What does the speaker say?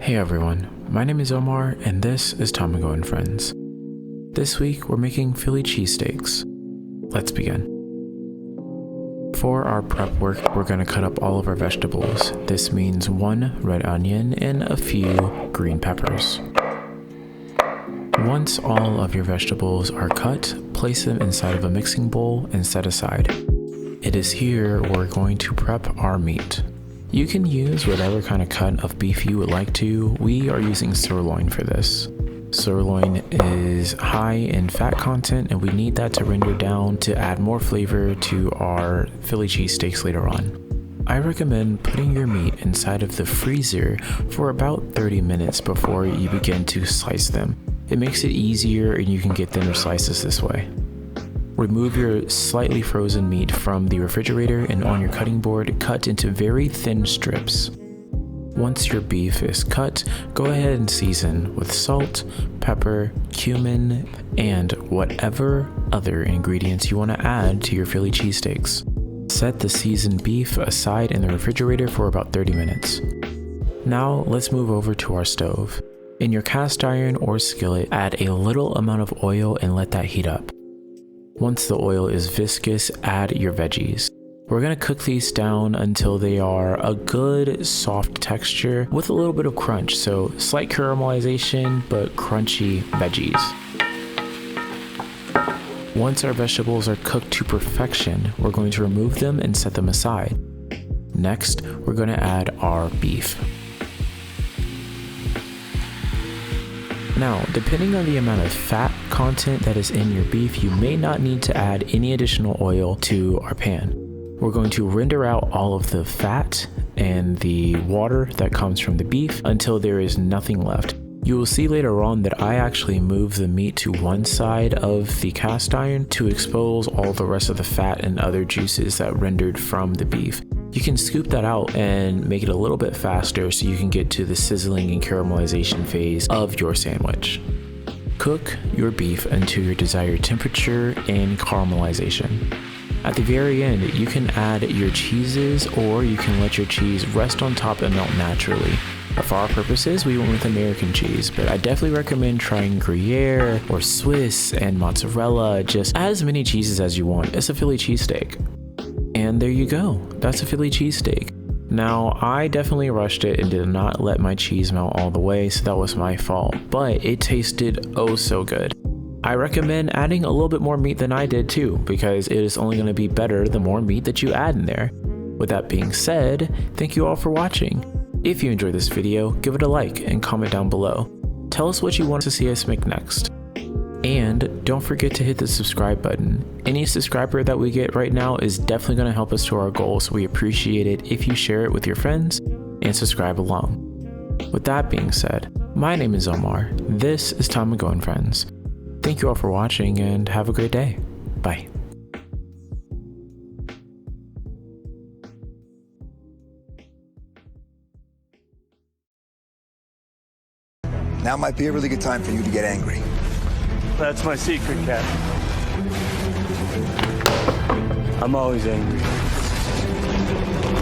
Hey everyone, my name is Omar and this is Tamago and Friends. This week we're making Philly cheesesteaks. Let's begin. For our prep work, we're going to cut up all of our vegetables. This means 1 red onion and a few green peppers. Once all of your vegetables are cut, place them inside of a mixing bowl and set aside. It is here we're going to prep our meat. You can use whatever kind of cut of beef you would like to. We are using sirloin for this. Sirloin is high in fat content and we need that to render down to add more flavor to our Philly cheesesteaks later on. I recommend putting your meat inside of the freezer for about 30 minutes before you begin to slice them. It makes it easier and you can get thinner slices this way. Remove your slightly frozen meat from the refrigerator and on your cutting board, cut into very thin strips. Once your beef is cut, go ahead and season with salt, pepper, cumin, and whatever other ingredients you want to add to your Philly cheesesteaks. Set the seasoned beef aside in the refrigerator for about 30 minutes. Now let's move over to our stove. In your cast iron or skillet, add a little amount of oil and let that heat up. Once the oil is viscous, add your veggies. We're going to cook these down until they are a good soft texture with a little bit of crunch, so slight caramelization but crunchy veggies. Once our vegetables are cooked to perfection, we're going to remove them and set them aside. Next, we're going to add our beef. Now, depending on the amount of fat content that is in your beef, you may not need to add any additional oil to our pan. We're going to render out all of the fat and the water that comes from the beef until there is nothing left. You will see later on that I actually move the meat to one side of the cast iron to expose all the rest of the fat and other juices that rendered from the beef. You can scoop that out and make it a little bit faster so you can get to the sizzling and caramelization phase of your sandwich. Cook your beef until your desired temperature and caramelization. At the very end, you can add your cheeses or you can let your cheese rest on top and melt naturally. For our purposes, we went with American cheese, but I definitely recommend trying Gruyere or Swiss and mozzarella. Just add as many cheeses as you want. It's a Philly cheesesteak. And there you go, that's a Philly cheesesteak. Now, I definitely rushed it and did not let my cheese melt all the way, so that was my fault, but it tasted oh so good. I recommend adding a little bit more meat than I did too, because it is only going to be better the more meat that you add in there. With that being said, thank you all for watching. If you enjoyed this video, give it a like and comment down below. Tell us what you want to see us make next. And don't forget to hit the subscribe button. Any subscriber that we get right now is definitely going to help us to our goal, so we appreciate it if you share it with your friends and subscribe along. With that being said, my name is Omar, this is Tamago and Friends. Thank you all for watching and have a great day. Bye. Now might be a really good time for you to get angry. That's my secret, Cat. I'm always angry.